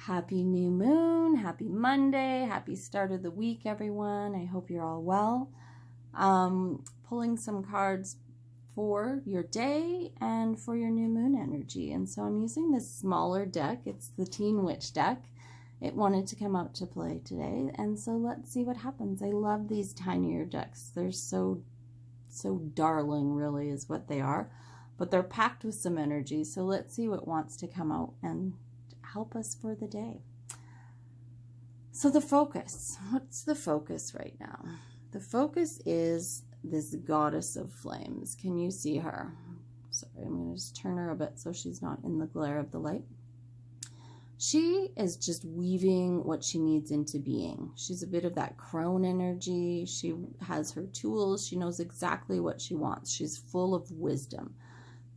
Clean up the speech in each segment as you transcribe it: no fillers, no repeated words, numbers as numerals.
Happy new moon, happy Monday, happy start of the week, everyone. I hope you're all well. Pulling some cards for your day and for your new moon energy. And so I'm using this smaller deck. It's the Teen Witch deck. It wanted to come out to play today. And so let's see what happens. I love these tinier decks. They're so darling, really, is what they are. But they're packed with some energy. So let's see what wants to come out and help us for the day. So the focus, what's the focus right now? The focus is this goddess of flames. Can you see her? Sorry, I'm going to just turn her a bit so she's not in the glare of the light. She is just weaving what she needs into being. She's a bit of that crone energy. She has her tools. She knows exactly what she wants. She's full of wisdom.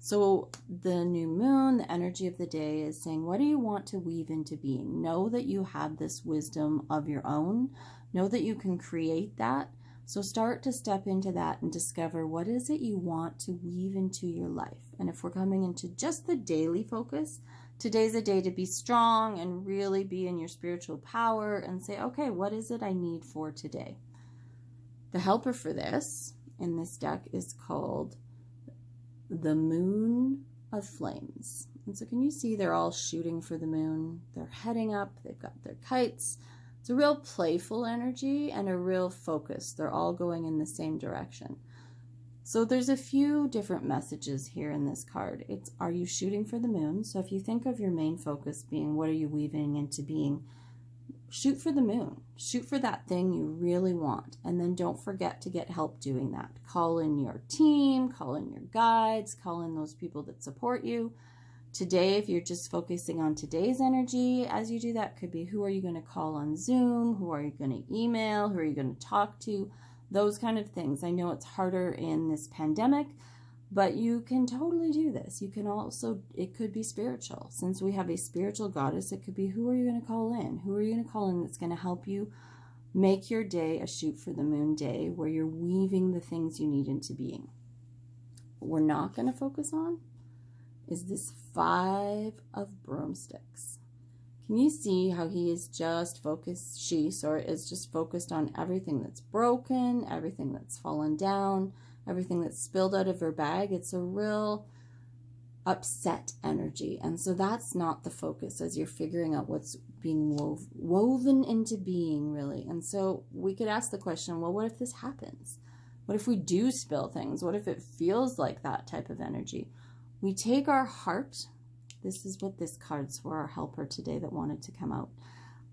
So the new moon, the energy of the day is saying, what do you want to weave into being? Know that you have this wisdom of your own. Know that you can create that. So start to step into that and discover what is it you want to weave into your life. And if we're coming into just the daily focus, today's a day to be strong and really be in your spiritual power and say, okay, what is it I need for today? The helper for this in this deck is called the Moon of Flames. And so can you see they're all shooting for the moon? They're heading up. They've got their kites. It's a real playful energy and a real focus. They're all going in the same direction. So there's a few different messages here in this card. It's, are you shooting for the moon? So if you think of your main focus being, what are you weaving into being? Shoot for the moon. Shoot for that thing you really want. And then don't forget to get help doing that. Call in your team, call in your guides, call in those people that support you. Today, if you're just focusing on today's energy, as you do that, could be who are you going to call on Zoom? Who are you going to email? Who are you going to talk to? Those kind of things. I know it's harder in this pandemic, but you can totally do this. You can also, it could be spiritual. Since we have a spiritual goddess, it could be who are you going to call in? Who are you going to call in that's going to help you make your day a shoot for the moon day where you're weaving the things you need into being? What we're not going to focus on is this 5 of broomsticks. Can you see how he is just focused, is just focused on everything that's broken, everything that's fallen down, everything that's spilled out of her bag? It's a real upset energy. And so that's not the focus as you're figuring out what's being woven into being, really. And so we could ask the question, well, what if this happens? What if we do spill things? What if it feels like that type of energy? We take our heart. This is what this card's for, our helper today that wanted to come out.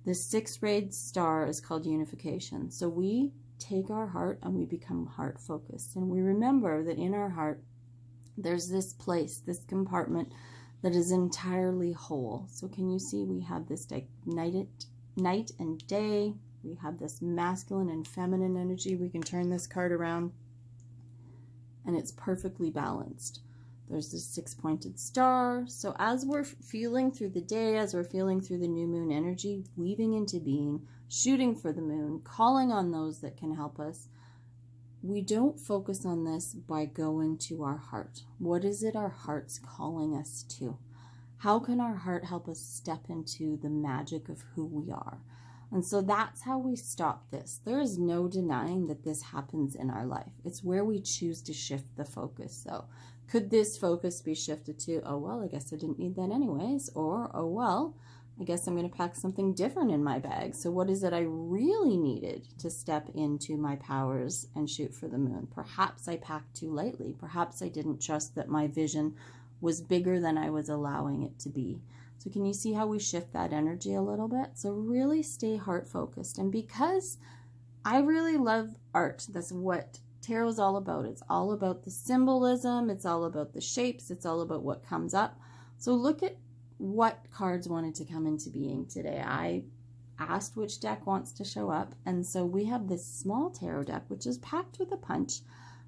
The 6-rayed star is called unification. So we take our heart and we become heart focused. And we remember that in our heart, there's this place, this compartment that is entirely whole. So can you see we have this night and day. We have this masculine and feminine energy. We can turn this card around and it's perfectly balanced. There's this 6-pointed star. So as we're feeling through the day, as we're feeling through the new moon energy, weaving into being, shooting for the moon, calling on those that can help us, we don't focus on this by going to our heart. What is it our heart's calling us to? How can our heart help us step into the magic of who we are? And so that's how we stop this. There is no denying that this happens in our life. It's where we choose to shift the focus, though. Could this focus be shifted to, oh, well, I guess I didn't need that anyways, or, oh, well, I guess I'm going to pack something different in my bag. So what is it I really needed to step into my powers and shoot for the moon? Perhaps I packed too lightly. Perhaps I didn't trust that my vision was bigger than I was allowing it to be. So can you see how we shift that energy a little bit? So really stay heart focused. And because I really love art, that's what tarot is all about. It's all about the symbolism. It's all about the shapes. It's all about what comes up. So look at what cards wanted to come into being today. I asked which deck wants to show up. And so we have this small tarot deck, which is packed with a punch,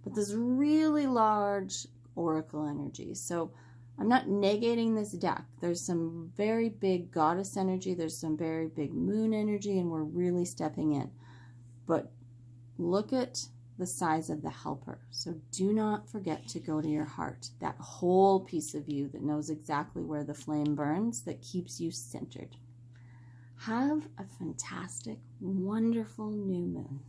but this really large oracle energy. So I'm not negating this deck. There's some very big goddess energy. There's some very big moon energy, and we're really stepping in. But look at the size of the helper. So do not forget to go to your heart, that whole piece of you that knows exactly where the flame burns, that keeps you centered. Have a fantastic, wonderful new moon.